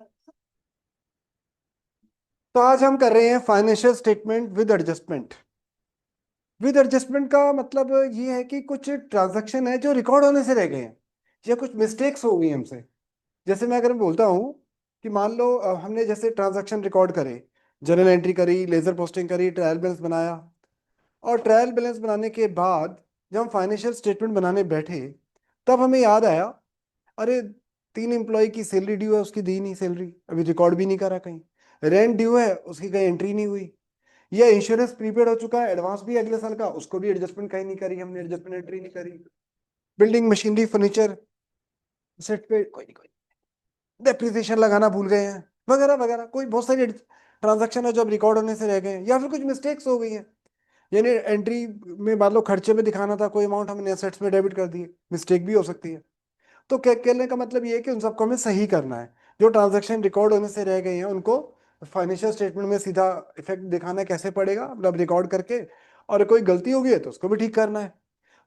तो आज हम कर रहे हैं financial statement with adjustment. With adjustment का मतलब ये है कि कुछ ट्रांजैक्शन है जो रिकॉर्ड होने से रह गए हैं या कुछ मिस्टेक्स हो गई हमसे। जैसे मैं अगर बोलता हूँ कि मान लो हमने जैसे ट्रांजैक्शन रिकॉर्ड करे, जर्नल एंट्री करी, लेजर पोस्टिंग करी, ट्रायल बैलेंस बनाया। और ट्रायल बैलेंस बनाने के बाद जब हम फाइनेंशियल स्टेटमेंट बनाने बैठे, तब हमें याद आया, अरे 3 एम्प्लॉय की सैलरी ड्यू है, उसकी दी नहीं सैलरी, अभी रिकॉर्ड भी नहीं करा कहीं। रेंट ड्यू है, उसकी कहीं एंट्री नहीं हुई। या इंश्योरेंस प्रीपेड हो चुका है, एडवांस भी अगले साल का, उसको भी एडजस्टमेंट कहीं नहीं करी हमने, एडजस्टमेंट एंट्री नहीं करी। बिल्डिंग मशीनरी फर्नीचर सेट पे कोई नहीं, कोई डेप्रिसिएशन लगाना भूल गए हैं, वगैरह वगैरह। कोई बहुत सारी ट्रांजैक्शन है जो अब रिकॉर्ड होने से रह गए हैं, या फिर कुछ मिस्टेक्स हो गई हैं। यानी एंट्री में मान लो खर्चे में दिखाना था कोई अमाउंट, हमने एसेट्स में डेबिट कर दिए, मिस्टेक भी हो सकती है। तो कहने का मतलब ये है कि उन सबको हमें सही करना है। जो ट्रांजैक्शन रिकॉर्ड होने से रह गए हैं उनको फाइनेंशियल स्टेटमेंट में सीधा इफेक्ट दिखाना है, कैसे पड़ेगा मतलब रिकॉर्ड करके। और कोई गलती हो गई है तो उसको भी ठीक करना है।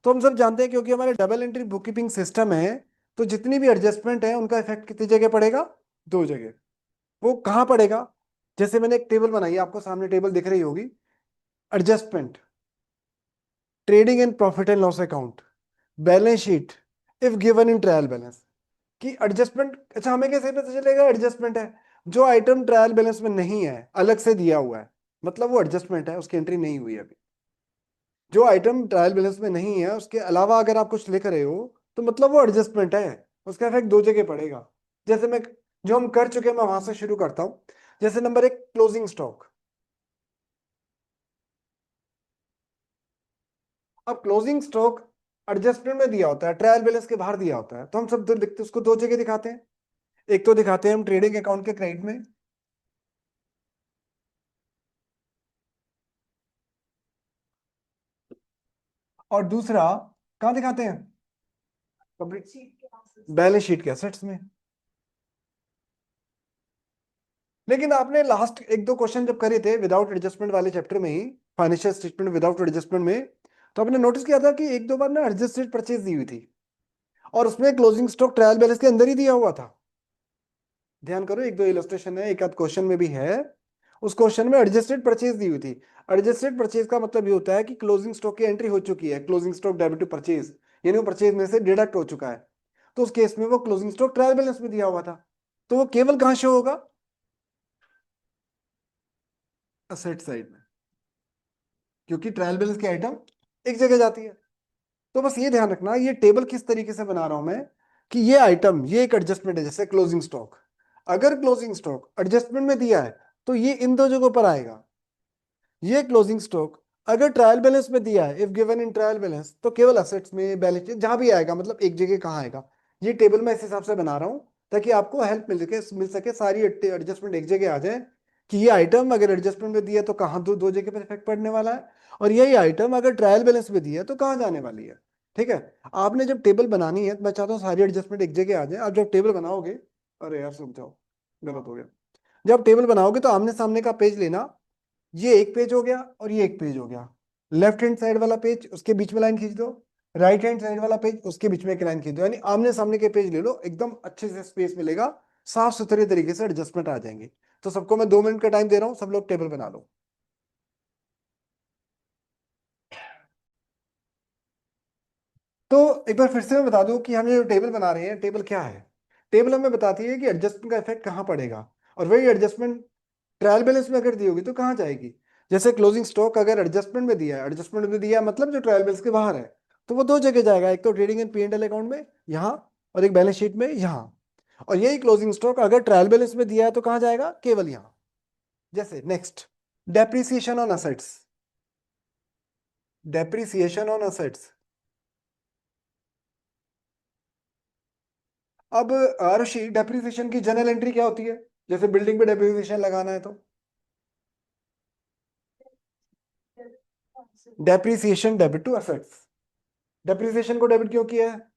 तो हम सब जानते हैं क्योंकि हमारे double entry book keeping system है, तो जितनी भी एडजस्टमेंट है उनका इफेक्ट कितनी जगह पड़ेगा? 2 जगह। वो कहाँ पड़ेगा? जैसे मैंने एक टेबल बनाई है, आपको सामने टेबल दिख रही होगी। Adjustment, trading and profit and loss account, balance sheet, if given in trial balance. कि एडजस्टमेंट, अच्छा हमें कैसे पता चलेगा एडजस्टमेंट है? जो आइटम ट्रायल बैलेंस में नहीं है, अलग से दिया हुआ है, मतलब वो एडजस्टमेंट है, उसकी एंट्री नहीं हुई अभी। जो आइटम ट्रायल बैलेंस में नहीं है उसके अलावा अगर आप कुछ लिख रहे हो, तो मतलब वो एडजस्टमेंट है। उसका इफेक्ट 2 जगह पड़ेगा। जैसे मैं, जो हम कर चुके हैं मैं वहां से शुरू करता हूं। जैसे नंबर 1, क्लोजिंग स्टॉक। अब क्लोजिंग स्टॉक एडजस्टमेंट में दिया होता है, ट्रायल बैलेंस के बाहर दिया होता है, तो हम सब लिखते उसको 2 जगह दिखाते हैं। एक तो दिखाते हैं हम ट्रेडिंग अकाउंट के क्रेडिट में, और दूसरा कहाँ दिखाते हैं? बैलेंस शीट के असेट्स में। लेकिन आपने लास्ट 1-2 क्वेश्चन जब करे थे विदाउट एडजस्टमेंट वाले चैप्टर में ही, फाइनेंशियल स्टेटमेंट विदाउट एडजस्टमेंट में, तो आपने नोटिस किया था कि 1-2 बार ना एडजस्टेड परचेज दी हुई थी, और उसमें क्लोजिंग स्टॉक ट्रायल बैलेंस के अंदर ही दिया हुआ था। ध्यान करो, 1-2 इलस्ट्रेशन है, एक आध क्वेश्चन में भी है। उस क्वेश्चन में एडजस्टेड परचेज दी हुई थी। एडजस्टेड परचेज का मतलब ये होता है कि क्लोजिंग स्टॉक की एंट्री हो चुकी है, closing stock debit to purchase, यानी वो परचेज में से डिडक्ट हो चुका है। तो उस केस में वो क्लोजिंग स्टॉक ट्रायल बैलेंस में दिया हुआ था, तो वो केवल कहाँ शो होगा? असेट साइड में, क्योंकि ट्रायल बैलेंस की आइटम एक जगह जाती है। तो बस ये ध्यान रखना, ये टेबल किस तरीके से बना रहा हूं मैं, कि ये आइटम, ये एक एडजस्टमेंट है, जैसे क्लोजिंग स्टॉक। अगर क्लोजिंग स्टॉक एडजस्टमेंट में दिया है तो ये इन 2 जगहों पर आएगा। ये क्लोजिंग स्टॉक अगर ट्रायल बैलेंस में दिया है, if given in trial balance, तो केवल असेट्स में, बैलेंस शीट, जहां भी आएगा, मतलब एक जगह कहाँ आएगा। ये टेबल मैं इस हिसाब से बना रहा हूँ ताकि आपको हेल्प मिल सके सारी एडजस्टमेंट एक जगह आ जाए, कि ये आइटम अगर एडजस्टमेंट में दिया है तो कहाँ, दो दो जगह पर इफेक्ट पड़ने वाला है, और यही आइटम अगर ट्रायल बैलेंस में दिया है तो कहाँ जाने वाली है। ठीक है। आपने जब टेबल बनानी है, तो मैं चाहता हूँ सारी एडजस्टमेंट एक जगह आ जाए। आप जब टेबल बनाओगे, अरे यार सुन जाओ, गलत हो गया। जब टेबल बनाओगे तो आमने सामने का पेज लेना। ये एक पेज हो गया और ये एक पेज हो गया। लेफ्ट हैंड साइड वाला पेज, उसके बीच में लाइन खींच दो। राइट हैंड साइड वाला पेज, उसके बीच में एक लाइन खींच दो, यानी आमने सामने के पेज ले लो, एकदम अच्छे से स्पेस मिलेगा। साफ सुथरे तरीके से एडजस्टमेंट आ जाएंगे। तो सबको मैं 2 मिनट का टाइम दे रहा हूँ, सब लोग टेबल बना लो। तो एक बार फिर से मैं बता दूं कि हम ये जो टेबल बना रहे हैं, टेबल क्या है? टेबल हमें बताती है कि एडजस्टमेंट का इफेक्ट कहाँ पड़ेगा, और वही एडजस्टमेंट ट्रायल बैलेंस में अगर दी होगी तो कहाँ जाएगी। जैसे क्लोजिंग स्टॉक अगर एडजस्टमेंट में दिया है, एडजस्टमेंट में दिया है मतलब जो ट्रायल बैलेंस के बाहर है, तो वो 2 जगह जाएगा, एक तो ट्रेडिंग एंड P&L अकाउंट में यहाँ, और एक बैलेंस शीट में यहाँ। और यही क्लोजिंग स्टॉक अगर ट्रायल बैलेंस में दिया है तो कहाँ जाएगा? केवल यहाँ। जैसे next, depreciation on assets. Depreciation on assets. अब आरुषि, डेप्रिसिएशन की जनरल एंट्री क्या होती है? जैसे बिल्डिंग पे डेप्रिसिएशन लगाना है तो depreciation debit to assets. Depreciation को डेबिट क्यों किया है?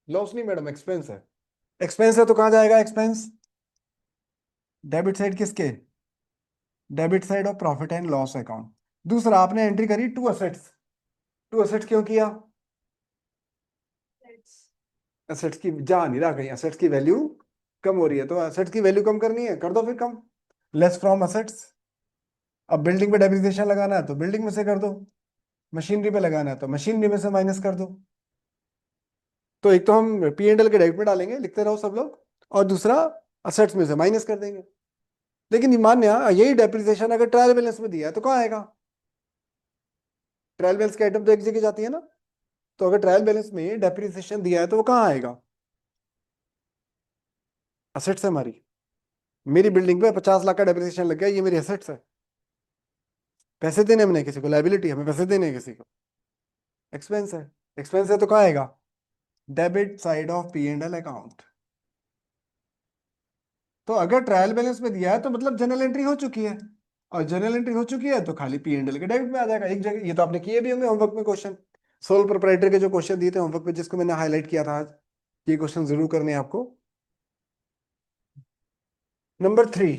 लॉस नहीं मैडम, एक्सपेंस है। एक्सपेंस है तो कहाँ जाएगा एक्सपेंस? डेबिट साइड किसके? Debit side of profit and loss account. दूसरा, आपने एंट्री करी टू असेट्स। टू असेट्स क्यों किया? एसेट्स की जा नहीं रहा कहीं, एसेट्स की वैल्यू कम हो रही है, तो एसेट्स की वैल्यू कम करनी है, कर दो फिर कम, लेस फ्रॉम एसेट्स। अब बिल्डिंग पे डेप्रिसिएशन लगाना है तो बिल्डिंग में से कर दो, मशीनरी पे लगाना है तो मशीनरी में से माइनस कर दो। तो एक तो हम पी एंड एल के डेबिट में डालेंगे, लिखते रहो सब लोग, और दूसरा असेट्स में से माइनस कर देंगे। लेकिन मान लिया यही डेप्रिसिएशन अगर ट्रायल बैलेंस में दिया है तो कहाँ आएगा? ट्रायल बैलेंस की आइटम तो एक जगह जाती है ना, तो अगर ट्रायल बैलेंस में डेप्रिसिएशन दिया है तो वो कहाँ आएगा? असेट्स है हमारी, मेरी बिल्डिंग पे 50 लाख का डेप्रिसिएशन लग गया, ये मेरी असेट्स है। पैसे देने हमने किसी को, लाइबिलिटी हमें पैसे देने हैं किसी को, एक्सपेंस है। एक्सपेंस है तो कहाँ आएगा? Debit side of P and L account. तो अगर ट्रायल बैलेंस में दिया है तो मतलब जनरल एंट्री हो चुकी है, और जनरल एंट्री हो चुकी है तो खाली पी एंड एल के डेबिट में आ जाएगा एक जगह। ये तो आपने किए भी होंगे होमवर्क में क्वेश्चन, सोल प्रोप्राइटर के जो क्वेश्चन दिए थे होमवर्क में, जिसको मैंने हाईलाइट किया था आज, ये क्वेश्चन जरूर करने हैं आपको। Number 3,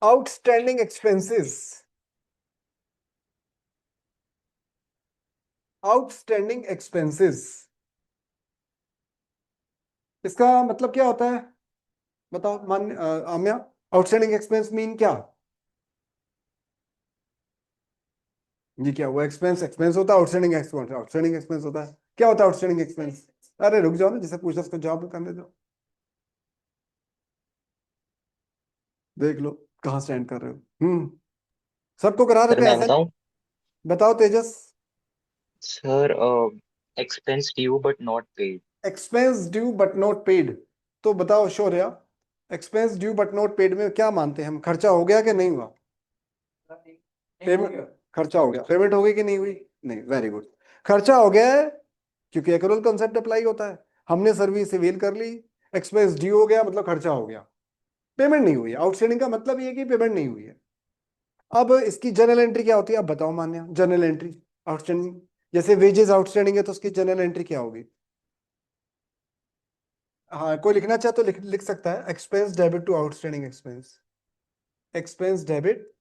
outstanding expenses. Outstanding expenses, इसका मतलब क्या होता है? बताओ मान आम्या, आउटस्टैंडिंग एक्सपेंस मीन क्या? ये क्या हुआ? एक्सपेंस एक्सपेंस होता है, आउटस्टैंडिंग एक्सपेंस आउटस्टैंडिंग एक्सपेंस होता है। क्या होता है आउटस्टैंडिंग एक्सपेंस? अरे रुक जाओ ना, जिसे पूछा उसको जवाब करने दो, देख लो कहाँ स्टैंड कर रहे हो। सबको करा रहे सर थे मैं ऐसा नहीं। बताऊं। बताओ Tejas. Sir expense due but not paid. Expense due but not paid, तो बताओ Shaurya, expense due but not paid में क्या मानते हैं हम? खर्चा हो गया कि नहीं हुआ? पेमेंट, खर्चा हो गया, पेमेंट हो गई कि नहीं हुई? नहीं, वेरी गुड, खर्चा हो गया है, क्योंकि एक्रूअल कॉन्सेप्ट अप्लाई होता है। हमने सर्विस अवेल कर ली, एक्सपेंस ड्यू हो गया मतलब खर्चा हो गया, पेमेंट नहीं हुई। आउटस्टैंडिंग का मतलब ये है कि पेमेंट नहीं हुई है। अब इसकी जनरल एंट्री क्या होती है? अब बताओ मान्या, जनरल एंट्री आउटस्टैंडिंग, जैसे वेजेस आउटस्टैंडिंग है तो उसकी जनरल एंट्री क्या होगी? हाँ, कोई लिखना चाहे तो लिख सकता है, expense debit to outstanding expense, expense debit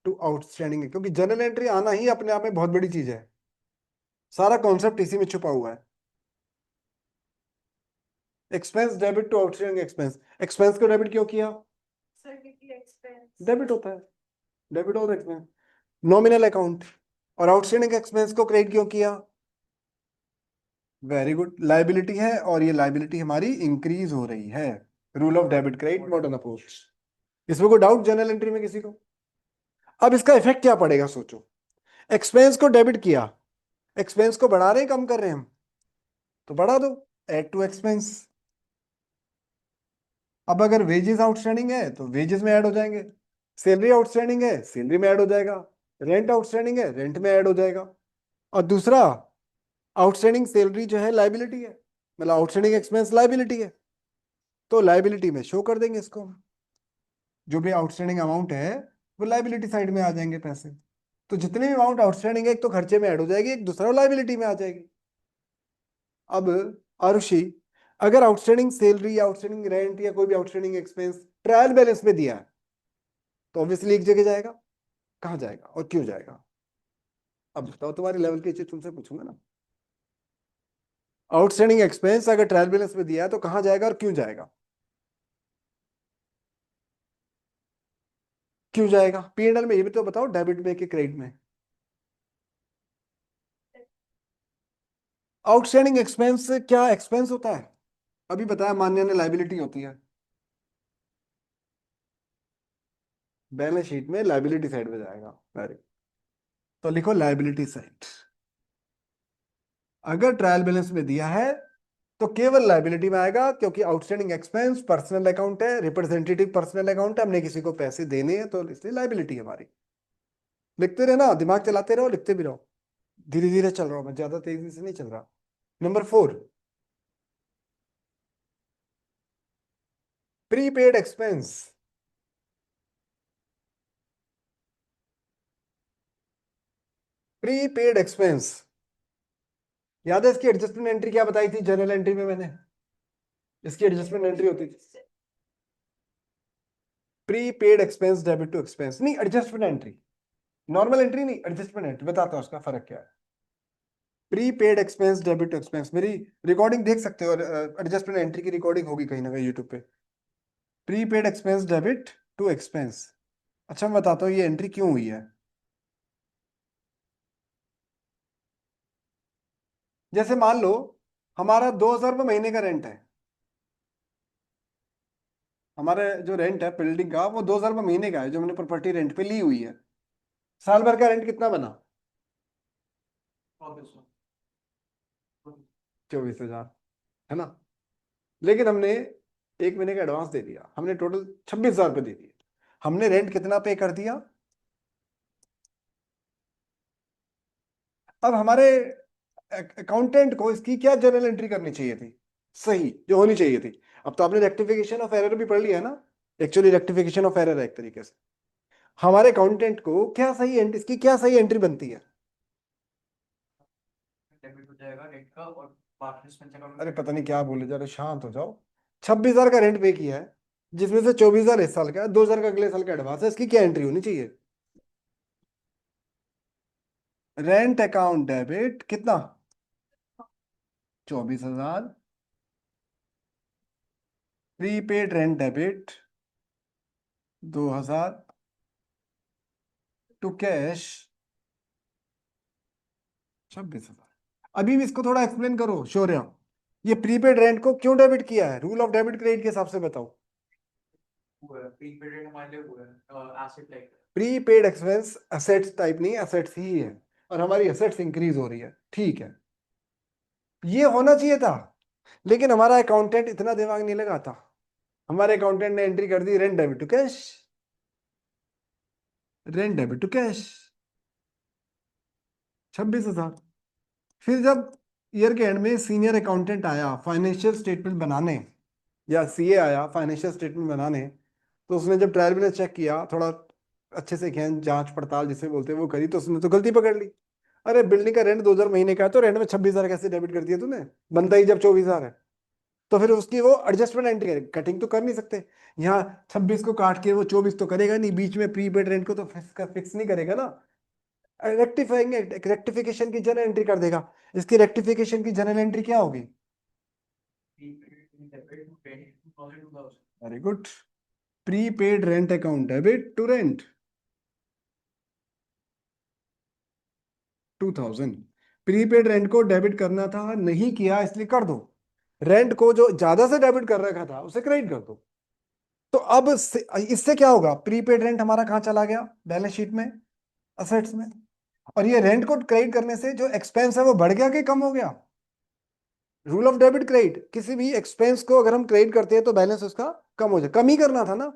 to outstanding, क्योंकि जनरल एंट्री आना ही अपने आप में बहुत बड़ी चीज है, सारा कॉन्सेप्ट इसी में छुपा हुआ है। Expense debit to outstanding expense, expense को डेबिट क्यों किया? डेबिट होता है, डेबिट और एक्सपेंस, नॉमिनल अकाउंट। और आउटस्टैंडिंग एक्सपेंस को क्रेडिट क्यों किया? वेरी गुड, लाइबिलिटी है, और ये लाइबिलिटी हमारी इंक्रीज हो रही है। Rule of debit credit not an oppose. इसमें कोई डाउट जनरल एंट्री में किसी को? अब इसका इफेक्ट क्या पड़ेगा सोचो, एक्सपेंस को डेबिट किया, एक्सपेंस को बढ़ा रहे हैं कम कर रहे हैं हम? तो बढ़ा दो, एड टू एक्सपेंस। अब अगर वेजेस आउटस्टैंडिंग है तो वेजेस में ऐड हो जाएंगे, सैलरी आउटस्टैंडिंग है सैलरी में ऐड हो जाएगा, रेंट आउटस्टैंडिंग है रेंट में ऐड हो जाएगा। और दूसरा, आउटस्टैंडिंग सैलरी जो है लाइबिलिटी है, मतलब आउटस्टैंडिंग एक्सपेंस लाइबिलिटी है, तो लाइबिलिटी में शो कर देंगे इसको, जो भी आउटस्टैंडिंग अमाउंट है वो लाइबिलिटी साइड में आ जाएंगे पैसे। तो जितने भी अमाउंट आउटस्टैंडिंग है एक तो खर्चे में ऐड हो जाएगी, एक दूसरा लाइबिलिटी में आ जाएगी। अब आरुषि, अगर आउटस्टैंडिंग सैलरी या आउटस्टैंडिंग रेंट या कोई भी आउटस्टैंडिंग एक्सपेंस ट्रायल बैलेंस में दिया है तो ऑब्वियसली एक जगह जाएगा, कहाँ जाएगा और क्यों जाएगा? अब बताओ, तुम्हारे लेवल की चीज तुमसे पूछूंगा ना। आउटस्टैंडिंग एक्सपेंस अगर ट्रायल बैलेंस में दिया है तो कहाँ जाएगा और क्यों जाएगा? क्यों जाएगा पी एंड एल में? ये भी तो बताओ, डेबिट में कि क्रेडिट में? आउटस्टैंडिंग एक्सपेंस क्या एक्सपेंस होता है? अभी बताया मान्य ने, लाइबिलिटी होती है, बैलेंस शीट में लाइबिलिटी साइड में जाएगा। वेरी, तो लिखो लाइबिलिटी साइड। अगर ट्रायल बैलेंस में दिया है तो केवल लाइबिलिटी में आएगा, क्योंकि आउटस्टैंडिंग एक्सपेंस पर्सनल अकाउंट है, रिप्रेजेंटेटिव पर्सनल अकाउंट है, हमने किसी को पैसे देने हैं तो इसलिए लाइबिलिटी है हमारी। लिखते रहे ना, दिमाग चलाते रहो, लिखते भी रहो, धीरे धीरे चल रहा हूं मैं, ज्यादा तेजी से नहीं चल रहा। Number 4, prepaid expense. Prepaid expense, याद है इसकी एडजस्टमेंट एंट्री क्या बताई थी जनरल एंट्री में मैंने? इसकी एडजस्टमेंट एंट्री होती थी prepaid expense debit to expense, नहीं एडजस्टमेंट एंट्री, नॉर्मल एंट्री नहीं, एडजस्टमेंट एंट्री, बताता हूँ उसका फर्क क्या है। Prepaid expense, debit expense, मेरी रिकॉर्डिंग देख सकते हो, एडजस्टमेंट एंट्री की रिकॉर्डिंग होगी कहीं ना कहीं यूट्यूब पे। Prepaid expense debit to expense. अच्छा मैं बताता हूँ ये एंट्री क्यों हुई है। जैसे मान लो हमारा 2,000 रुपये महीने का रेंट है। हमारे जो रेंट है बिल्डिंग का वो 2,000 रुपये महीने का है, जो हमने प्रॉपर्टी रेंट पे ली हुई है। साल भर का रेंट कितना बना? 24,000, है ना। लेकिन हमने 1 महीने का एडवांस दे दिया, हमने टोटल 26,000 रुपये दे दिए। हमने रेंट कितना पे कर दिया? अब हमारे अकाउंटेंट को इसकी क्या जर्नल एंट्री करनी चाहिए थी, सही जो होनी चाहिए थी। अब तो आपने रेक्टिफिकेशन ऑफ एरर भी पढ़ लिया है ना। एक्चुअली रेक्टिफिकेशन ऑफ एरर है एक तरीके से। हमारे अकाउंटेंट को क्या सही एंट्री, इसकी क्या सही एंट्री बनती है? डेबिट हो जाएगा रेंट का, और बाकी एक्सपेंस अकाउंट, अरे पता नहीं क्या बोले जा रहे, शांत हो जाओ। 26,000 का रेंट पे किया है, जिसमें से 24,000 इस साल का है, 2,000 का अगले साल का एडवांस है, इसकी क्या एंट्री होनी चाहिए? रेंट अकाउंट डेबिट कितना? 24,000। Prepaid rent debit 2,000 to cash 26,000। अभी भी इसको थोड़ा एक्सप्लेन करो शौर्य। ये प्रीपेड रेंट को क्यों डेबिट किया है, रूल ऑफ डेबिट क्रेडिट के हिसाब से बताओ। प्रीपेड रेंट हमारे लिए वो है asset like. Prepaid expense assets type नहीं, असेट्स ही है, और हमारी असेट्स इंक्रीज हो रही है, ठीक है। ये होना चाहिए था, लेकिन हमारा अकाउंटेंट इतना दिमाग नहीं लगाता। हमारे अकाउंटेंट ने एंट्री कर दी rent debit to cash, rent debit to cash 26,000। फिर जब ईयर के एंड में सीनियर अकाउंटेंट आया फाइनेंशियल स्टेटमेंट बनाने, या सीए आया फाइनेंशियल स्टेटमेंट बनाने, तो उसने जब ट्रायल बैलेंस चेक किया, थोड़ा अच्छे से गहन जांच पड़ताल जिसे बोलते हैं वो करी, तो उसने तो गलती पकड़ ली। अरे बिल्डिंग का रेंट 2,000 महीने का है, तो रेंट में 26,000 कैसे डेबिट कर दिया तूने? बनता ही जब 24,000 है। तो फिर उसकी वो एडजस्टमेंट एंट्री करे, कटिंग तो कर नहीं सकते। यहाँ 26 को काट के वो 24 तो करेगा नहीं, बीच में प्रीपेड रेंट को तो फिक्स नहीं करेगा ना। रेक्टिफाइंग, रेक्टिफिकेशन की जनरल एंट्री कर देगा। इसकी रेक्टिफिकेशन की जनरल एंट्री क्या होगी? Very good. Prepaid rent account debit to rent 2,000। प्रीपेड रेंट को डेबिट करना था, नहीं किया, इसलिए कर दो। रेंट को जो ज्यादा से डेबिट कर रखा था उसे क्रेडिट कर दो। तो अब इससे क्या होगा, प्रीपेड रेंट हमारा कहाँ चला गया, बैलेंस शीट में, असेट्स में। और ये रेंट को क्रेडिट करने से जो एक्सपेंस है वो बढ़ गया कि कम हो गया? रूल ऑफ डेबिट क्रेडिट, किसी भी एक्सपेंस को अगर हम क्रेडिट करते हैं तो बैलेंस उसका कम हो जाए, कम ही करना था ना।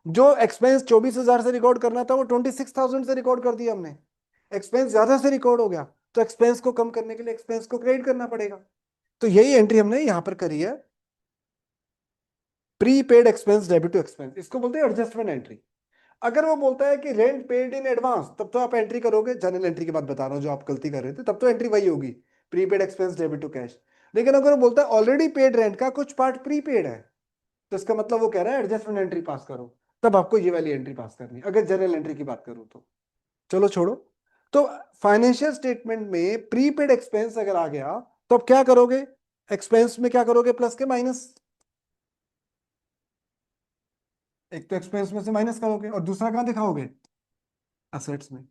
जो एक्सपेंस 24,000 से रिकॉर्ड करना था वो 26,000 से रिकॉर्ड कर दिया हमने। एक्सपेंस ज्यादा से रिकॉर्ड हो गया, तो एक्सपेंस को कम करने के लिए एक्सपेंस को क्रेडिट करना पड़ेगा। तो यही एंट्री हमने यहां पर करी है, prepaid expense debit to expense, इसको बोलते हैं एडजस्टमेंट एंट्री। अगर वो बोलता है कि रेंट पेड इन एडवांस, तब तो आप एंट्री करोगे, जनरल एंट्री की बात बता रहा हूं जो आप गलती कर रहे थे, तब तो एंट्री वही होगी, prepaid expense debit to cash. लेकिन अगर वो बोलता है ऑलरेडी पेड रेंट का कुछ पार्ट प्रीपेड है, तो इसका मतलब वो कह रहा है एडजस्टमेंट एंट्री पास करो, तब आपको ये वाली एंट्री पास करनी है, अगर जनरल एंट्री की बात करूं तो। चलो छोड़ो। तो फाइनेंशियल स्टेटमेंट में प्रीपेड एक्सपेंस अगर आ गया, तो अब क्या करोगे? एक्सपेंस में क्या करोगे, प्लस के माइनस। एक तो एक्सपेंस में से माइनस करोगे, और दूसरा कहाँ दिखाओगे, असेट्स में।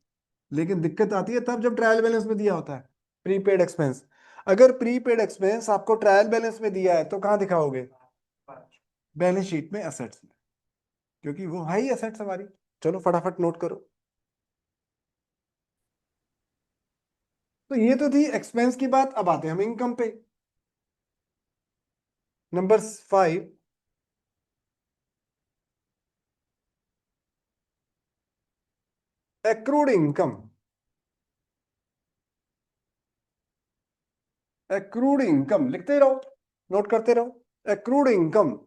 लेकिन दिक्कत आती है तब जब ट्रायल बैलेंस में दिया होता है प्रीपेड एक्सपेंस। अगर प्रीपेड एक्सपेंस आपको ट्रायल बैलेंस में दिया है तो कहाँ दिखाओगे, बैलेंस शीट में, असेट्स में, क्योंकि वो है ही असेट्स हमारी। चलो फटाफट नोट करो। तो ये तो थी एक्सपेंस की बात, अब आते हैं हम इनकम पे। Number 5, accrued income. Accrued income लिखते रहो, नोट करते रहो, एक्रूड इनकम।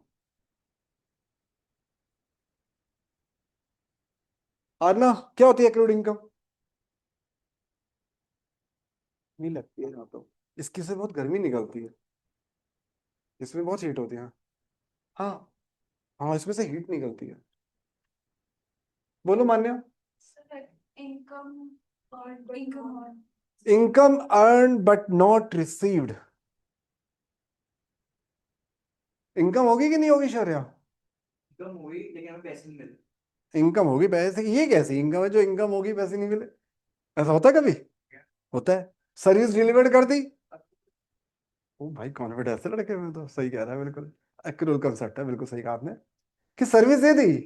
आना क्या होती है एक्रूड इनकम? नहीं लगती है यहाँ तो, इसकी से बहुत गर्मी निकलती है, इसमें बहुत हीट होती है। हाँ, हाँ इसमें से हीट निकलती है। बोलो Manya. Income earn but not received. Income होगी कि नहीं होगी शौर्या? इनकम हुई लेकिन हमें पैसे नहीं मिले। इनकम होगी पैसे, ये कैसी इनकम है जो इनकम होगी पैसे नहीं मिले? ऐसा होता है कभी? होता है। सर्विस डिलीवर्ड कर दी। ओ भाई कॉन्फिडेंस है लड़के में, तो सही कह रहा है बिल्कुल। एक्रूअल कंसेप्ट है, बिल्कुल सही कहा आपने कि सर्विस दे दी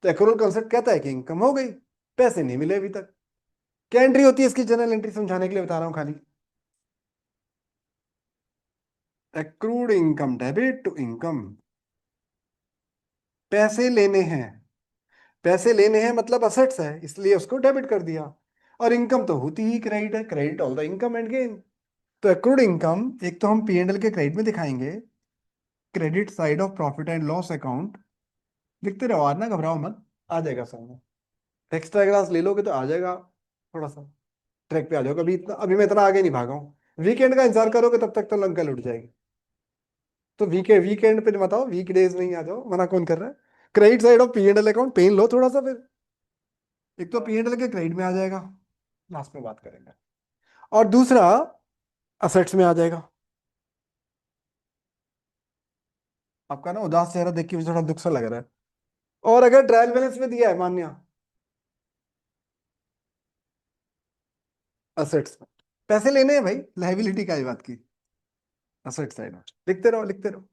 तो एक्रूअल कंसेप्ट कहता है कि इनकम हो गई, पैसे नहीं मिले अभी तक। क्या एंट्री होती है इसकी? जनरल एंट्री समझाने के लिए बता रहा हूं खाली। Accrued income, debit to income. पैसे लेने हैं, पैसे लेने हैं मतलब असेट्स है, इसलिए उसको डेबिट कर दिया। और इनकम तो होती ही क्रेडिट है, credit all the income and gain. तो एक्रूड इनकम एक तो हम P&L के क्रेडिट में दिखाएंगे, credit side of profit and loss account. लिखते रहो आज, ना घबराओ मत, आ जाएगा समझ। एक्स्ट्रा क्लास ले लोगे तो आ जाएगा, थोड़ा सा ट्रैक पे आ जाओगे। अभी इतना, अभी मैं इतना आगे नहीं भागा हूँ। वीकेंड का इंतजार करोगे तब तक तो लंका उठ जाएगी। तो वीकेंड पे बताओ, वीक डेज में ही आ जाओ, मना कौन कर रहा है? Credit side of P&L account pen लो थोड़ा सा, फिर एक तो P&L के क्रेडिट में आ जाएगा, लास्ट में बात करेंगे। और दूसरा असेट्स में आ जाएगा। आपका ना उदास चेहरा देख के मुझे थोड़ा दुख सा लग रहा है। और अगर ट्रायल बैलेंस में दिया है मान्या असेट्स में, पैसे लेने हैं भाई, लाइबिलिटी का ही बात की। असेट साइड लिखते रहो, लिखते रहो।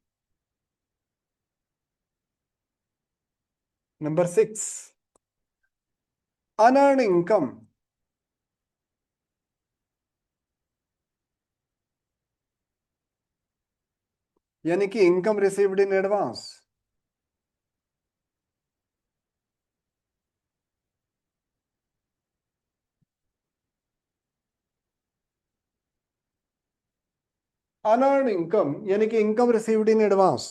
Number 6, unearned income. यानी कि income received in advance. Unearned income यानी कि income received in advance.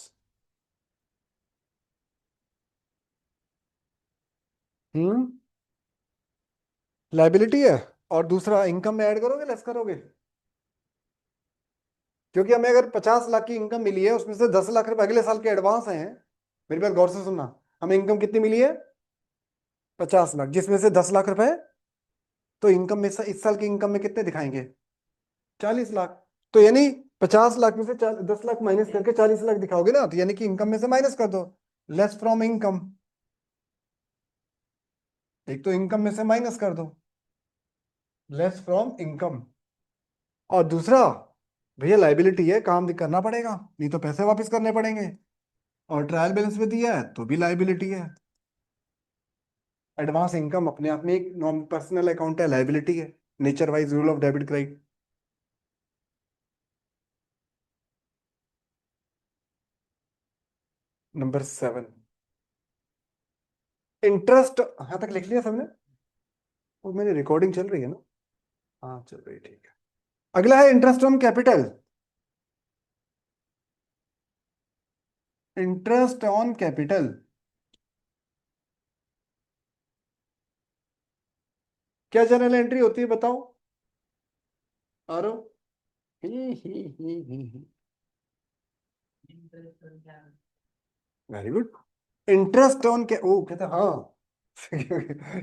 Hmm, liability है। और दूसरा इनकम में ऐड करोगे लेस करोगे? क्योंकि हमें अगर 50 लाख की इनकम मिली है, उसमें से 10 लाख रुपए अगले साल के एडवांस हैं। मेरी बात गौर से सुनना। हमें इनकम कितनी मिली है? 50 लाख, जिसमें से 10 लाख रुपए, तो इनकम में इस साल की इनकम में कितने दिखाएंगे? 40 लाख। तो यानी 50 लाख में से 10 लाख माइनस करके 40 लाख दिखाओगे ना, तो यानी कि इनकम में से माइनस कर दो, लेस फ्रॉम इनकम। एक तो इनकम में से माइनस कर दो, लेस फ्रॉम इनकम। और दूसरा, भैया लाइबिलिटी है, काम भी करना पड़ेगा, नहीं तो पैसे वापस करने पड़ेंगे। और ट्रायल बैलेंस में दिया है तो भी लाइबिलिटी है। एडवांस इनकम अपने आप में एक नॉन पर्सनल अकाउंट है, लाइबिलिटी है, nature wise rule of debit credit. Number 7, interest. यहां तक लिख लिया सबने? वो मेरी रिकॉर्डिंग चल रही है ना? हाँ चल रही है, ठीक है। अगला है interest on capital. Interest on capital क्या जनरल एंट्री होती है बताओ? आरो ही। Very good. इंटरेस्ट ऑन के ओ कहते हैं, हाँ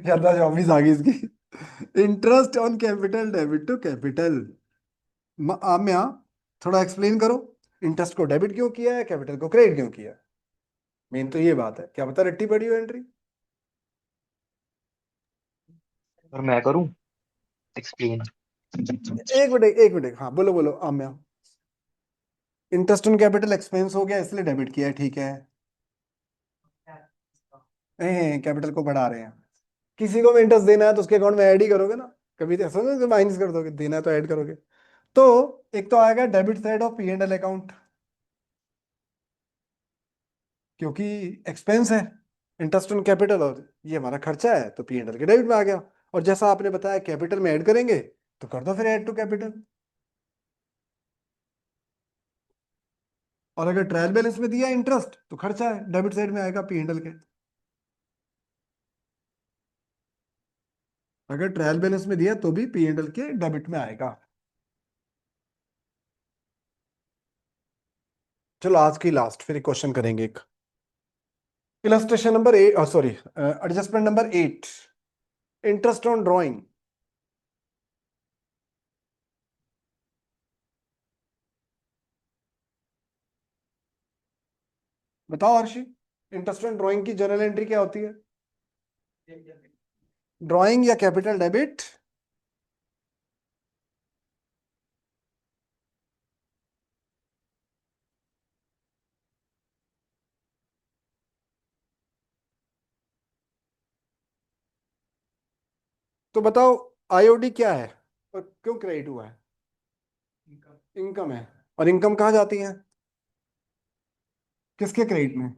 याददाश्त वापिस आ गई इसकी। Interest on capital debit to capital. Aamya, थोड़ा एक्सप्लेन करो, इंटरेस्ट को डेबिट क्यों किया है, कैपिटल को क्रेडिट क्यों किया है? मेन तो ये बात है, क्या पता रट्टी पड़ी हो एंट्री। और मैं करूं एक्सप्लेन? एक मिनट, एक मिनट, हाँ बोलो बोलो आम्या। इंटरेस्ट ऑन कैपिटल एक्सपेंस हो गया इसलिए डेबिट किया है, ठीक है। कैपिटल को बढ़ा रहे हैं। किसी को भी इंटरेस्ट देना है तो उसके अकाउंट में ऐड ही करोगे ना, कभी तो ऐसा नहीं माइनस कर दोगे, देना है तो ऐड करोगे। तो एक तो आएगा debit side of P&L account, क्योंकि एक्सपेंस है इंटरेस्ट ऑन कैपिटल, और ये हमारा खर्चा है तो P&L के डेबिट में आ गया। और जैसा आपने बताया कैपिटल में ऐड करेंगे, तो कर दो फिर ऐड टू कैपिटल। और अगर ट्रायल बैलेंस में दिया इंटरेस्ट तो खर्चा है, डेबिट साइड में आएगा P&L के। अगर ट्रायल बैलेंस में दिया तो भी P&L के डेबिट में आएगा। चलो आज की लास्ट, फिर एक क्वेश्चन करेंगे एक। Illustration number 8, sorry adjustment number 8। Interest on drawing, बताओ हर्षी, इंटरेस्ट ऑन ड्राइंग की जर्नल एंट्री क्या होती है? ड्राइंग या कैपिटल डेबिट? तो बताओ आईओडी क्या है और क्यों क्रेडिट हुआ है? इनकम है। और इनकम कहाँ जाती है? किसके क्रेडिट में?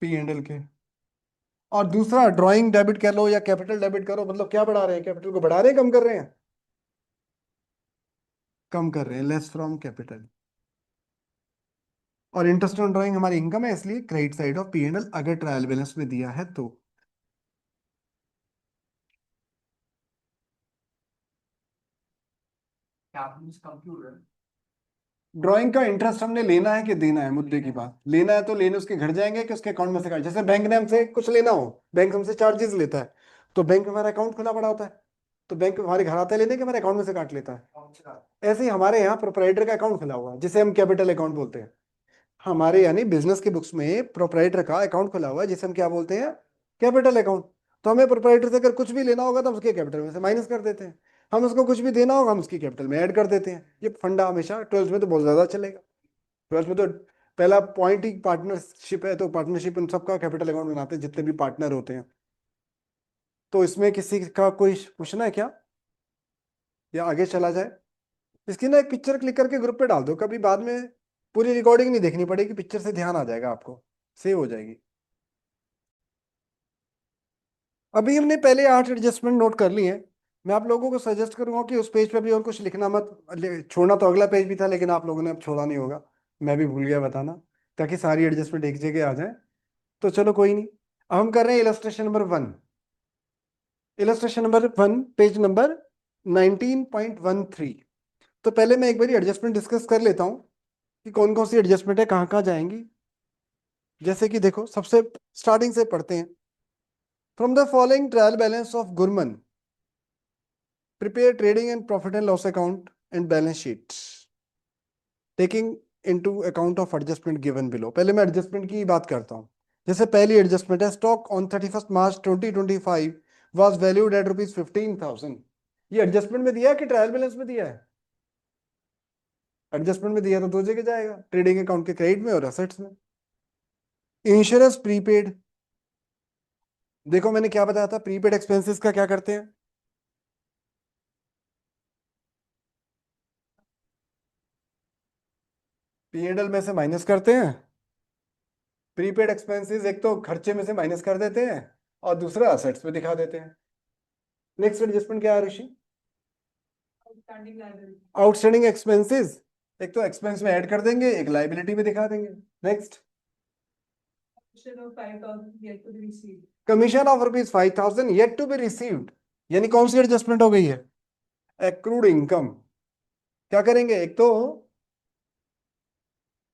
पी एंड एल के। और दूसरा ड्राइंग डेबिट कर लो या कैपिटल डेबिट करो, मतलब क्या बढ़ा रहे हैं? कैपिटल को बढ़ा रहे हैं, कम कर रहे हैं? कम कर रहे हैं, लेस फ्रॉम कैपिटल। और इंटरेस्ट ऑन ड्राइंग हमारी इनकम है, इसलिए credit side of P and L अगर ट्रायल बैलेंस में दिया है तो। कंप्यूटर। ड्राइंग का इंटरेस्ट हमने लेना है कि देना है, मुद्दे की बात। लेना है तो लेने उसके घर जाएंगे कि उसके अकाउंट में से काट, जैसे बैंक ने हमसे कुछ लेना हो, बैंक हमसे चार्जेस लेता है, तो बैंक में हमारा अकाउंट खुला पड़ा होता है, तो बैंक हमारे घर आता है लेने के, हमारे अकाउंट में से काट लेता है। ऐसे ही हमारे यहाँ प्रोप्राइटर का अकाउंट खुला हुआ है जिसे हम कैपिटल अकाउंट बोलते हैं। हमारे यानी बिजनेस की बुक्स में प्रोप्राइटर का अकाउंट खुला हुआ है जिसे हम क्या बोलते हैं? Capital account. तो हमें प्रोप्राइटर से अगर कुछ भी लेना होगा तो हम उसके कैपिटल में से माइनस कर देते हैं, हम उसको कुछ भी देना होगा हम उसकी कैपिटल में ऐड कर देते हैं। ये फंडा हमेशा 12th में तो बहुत ज्यादा चलेगा। 12th में तो पहला पॉइंट ही पार्टनरशिप है, तो पार्टनरशिप उन सबका कैपिटल अकाउंट बनाते हैं जितने भी पार्टनर होते हैं। तो इसमें किसी का कोई पूछना है क्या, या आगे चला जाए? इसकी ना एक पिक्चर क्लिक करके ग्रुप पे डाल दो, कभी बाद में पूरी रिकॉर्डिंग नहीं देखनी पड़ेगी, पिक्चर से ध्यान आ जाएगा आपको, सेव हो जाएगी। अभी हमने पहले 8 एडजस्टमेंट नोट कर लिए हैं। मैं आप लोगों को सजेस्ट करूंगा कि उस पेज पे भी और कुछ लिखना मत। छोड़ना तो अगला पेज भी था लेकिन आप लोगों ने अब छोड़ा नहीं होगा, मैं भी भूल गया बताना, ताकि सारी एडजस्टमेंट एक जगह आ जाए। तो चलो कोई नहीं। अब हम कर रहे हैं illustration number 1। Illustration number 1 page number 19.13। तो पहले मैं एक बार एडजस्टमेंट डिस्कस कर लेता हूँ कि कौन कौन सी एडजस्टमेंट है, कहाँ कहाँ जाएंगी। जैसे कि देखो, सबसे स्टार्टिंग से पढ़ते हैं। From the following trial balance of Gurman prepare trading and profit and loss account and balance sheets taking into account of adjustment given below। पहले मैं एडजस्टमेंट की बात करता हूँ। जैसे पहली एडजस्टमेंट है, stock on 31 March 2025 was valued at ₹15,000। ये एडजस्टमेंट में दिया है कि ट्रायल बैलेंस में दिया है? एडजस्टमेंट में दिया तो दो जगह जाएगा, ट्रेडिंग अकाउंट के क्रेडिट में और असेट्स में। इंश्योरेंस प्रीपेड, देखो मैंने क्या बताया था, प्रीपेड एक्सपेंसेस का क्या करते हैं? पीएनएल में से माइनस करते हैं। प्रीपेड एक्सपेंसेस एक तो खर्चे में से माइनस कर देते हैं और दूसरा असेट्स में दिखा देते हैं। नेक्स्ट एडजस्टमेंट क्या है ऋषि? आउटस्टैंडिंग एक्सपेंसेस, एक तो एक्सपेंस में ऐड कर देंगे, एक लाइबिलिटी में दिखा देंगे। Next, commission of ₹5,000 yet to be received, यानी कौन सी एडजस्टमेंट हो गई है? Accrued income. क्या करेंगे, एक तो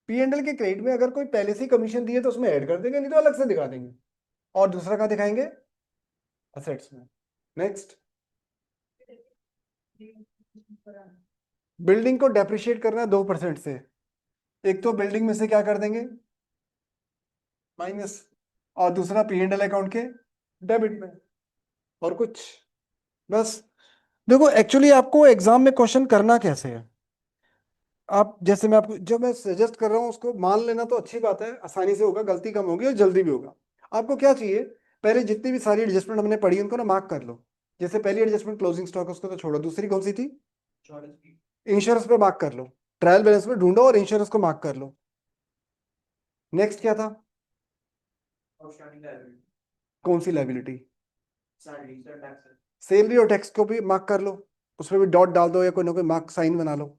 पी एंड एल के क्रेडिट में अगर कोई पहले से कमीशन दिए तो उसमें ऐड कर देंगे, नहीं तो अलग से दिखा देंगे। और दूसरा क्या दिखाएंगे? असेट्स में। नेक्स्ट, बिल्डिंग को डेप्रिशिएट करना है 2% से, एक तो बिल्डिंग में से क्या कर देंगे? माइनस, और दूसरा पी एंड एल अकाउंट के डेबिट में। और कुछ? बस। देखो एक्चुअली आपको एग्जाम में क्वेश्चन करना कैसे है, आप जैसे मैं आपको जो मैं सजेस्ट कर रहा हूँ उसको मान लेना तो अच्छी बात है, आसानी से होगा, गलती कम होगी और जल्दी भी होगा। आपको क्या चाहिए, पहले जितनी भी सारी एडजस्टमेंट हमने पढ़ी उनको ना मार्क कर लो। जैसे पहली एडजस्टमेंट क्लोजिंग स्टॉक, उसको तो छोड़ो, दूसरी कौन सी थी? इंश्योरेंस पे मार्क कर लो, ट्रायल बैलेंस में ढूंढो और इंश्योरेंस को मार्क कर लो। नेक्स्ट क्या था? कौन सी लाइबिलिटी? सैलरी और टैक्स को भी मार्क कर लो, उसमें भी डॉट डाल दो या कोई ना कोई मार्क साइन बना लो।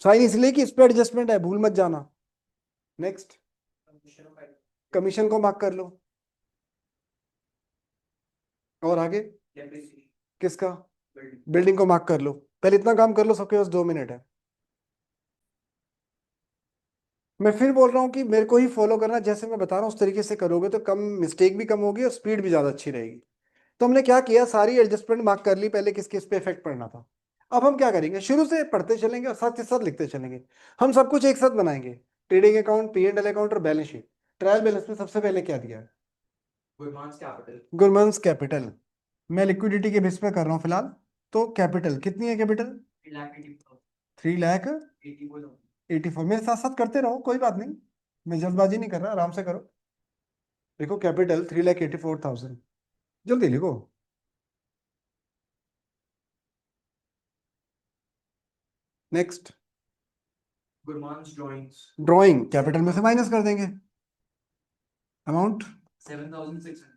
साइन इसलिए कि इस पे एडजस्टमेंट है, भूल मत जाना। नेक्स्ट, कमीशन को मार्क कर लो। और आगे किसका? बिल्डिंग को मार्क कर लो। पहले इतना काम कर लो, सबके पास 2 मिनट है। मैं फिर बोल रहा हूँ कि मेरे को ही फॉलो करना, जैसे मैं बता रहा हूँ उस तरीके से करोगे तो कम मिस्टेक भी कम होगी और स्पीड भी ज्यादा अच्छी रहेगी। तो हमने क्या किया, सारी एडजस्टमेंट मार्क कर ली पहले, किस किस पे इफेक्ट पड़ना था। अब हम क्या करेंगे, शुरू से पढ़ते चलेंगे और साथ के साथ लिखते चलेंगे। हम सब कुछ एक साथ बनाएंगे, trading account, P and L account और बैलेंस शीट। ट्रायल बैलेंस में सबसे पहले क्या दिया है, Goodman's Capital. गुरमंस कैपिटल। मैं लिक्विडिटी के बेस पे कर रहा हूँ फिलहाल। तो कैपिटल कितनी है, कैपिटल 3,84,000. 3,84,000। मेरे साथ साथ करते रहो, कोई बात नहीं, मैं जल्दबाजी नहीं कर रहा, आराम से करो। देखो कैपिटल 3,84,000, जल्दी लिखो। Next, Goodman's Drawings. Drawing, capital में से माइनस कर देंगे अमाउंट। 7,600.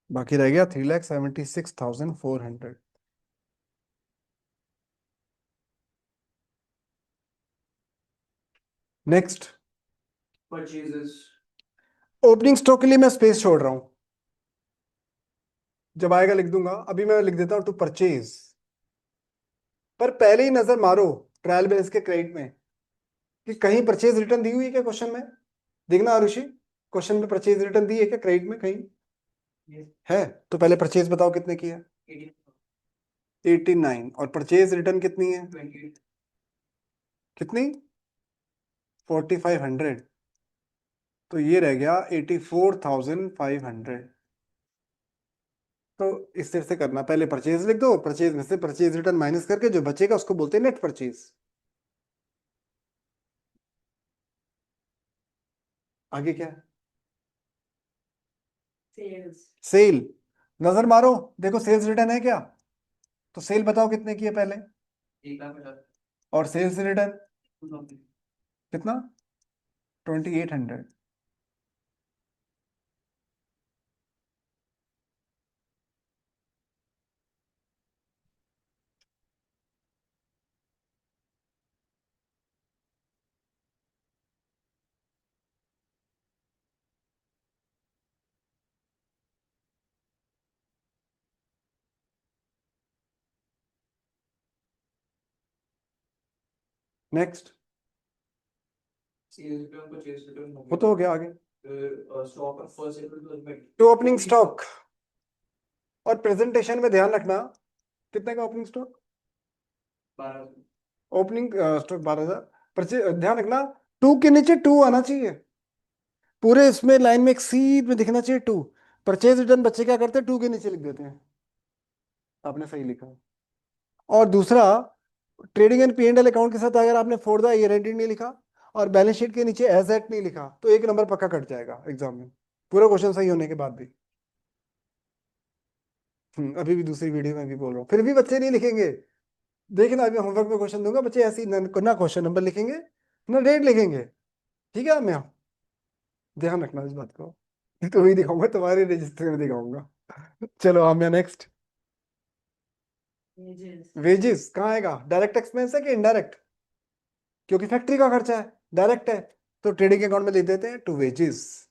बाकी रह गया 3,76,400। Next, Purchases. ओपनिंग स्टॉक के लिए मैं स्पेस छोड़ रहा हूं, जब आएगा लिख दूंगा, अभी मैं लिख देता हूं टू परचेज। पर पहले ही नजर मारो ट्रायल बैलेंस के क्रेडिट में कि कहीं परचेज रिटर्न दी हुई है क्या, क्वेश्चन में देखना आरुषि, क्वेश्चन में परचेज रिटर्न दी है क्या क्रेडिट में कहीं Yes. है। तो पहले परचेज बताओ कितने की है, 89, और परचेज रिटर्न कितनी है, 28. कितनी 4,500। तो ये रह गया 84,500। तो इस तरह से करना, पहले परचेज लिख दो, परचेज में से परचेज रिटर्न माइनस करके जो बचेगा उसको बोलते हैं नेट परचेज। आगे क्या है, Sales. सेल। नजर मारो, देखो सेल्स रिटर्न है क्या, तो सेल बताओ कितने की है पहले, 1,50,000. और सेल्स रिटर्न 2,000. कितना 2,800। Next, Sales return, purchase return. वो तो हो गया आगे। Stock of first April 2020. To opening stock, और प्रेजेंटेशन में ध्यान रखना कितने का opening stock, 12,000. Opening stock 12,000। Purchase ध्यान रखना, टू के नीचे टू आना चाहिए, पूरे इसमें लाइन में एक सीध में दिखना चाहिए टू। परचेज रिटर्न बच्चे क्या करते हैं, टू के नीचे लिख देते हैं, आपने सही लिखा। और दूसरा, trading and P and L account के साथ अगर आपने फॉर द ईयर एंडेड नहीं लिखा और बैलेंस शीट के नीचे एज एट नहीं लिखा तो एक नंबर पक्का कट जाएगा एग्जाम में, पूरा क्वेश्चन सही होने के बाद भी। अभी भी दूसरी वीडियो में भी बोल रहा हूँ, फिर भी बच्चे नहीं लिखेंगे। देखना अभी होमवर्क में क्वेश्चन दूंगा, बच्चे ऐसे ही ना क्वेश्चन नंबर लिखेंगे ना डेट लिखेंगे, ठीक है। मैं ध्यान रखना इस बात को, तुम्हें दिखाऊंगा, तुम्हारे रजिस्टर में दिखाऊंगा। चलो हम नेक्स्ट, Wages. वेजेस कहाँ आएगा, डायरेक्ट एक्सपेंस है कि इनडायरेक्ट, क्योंकि फैक्ट्री का खर्चा है, डायरेक्ट है, तो ट्रेडिंग अकाउंट में लिख देते हैं टू वेजेस।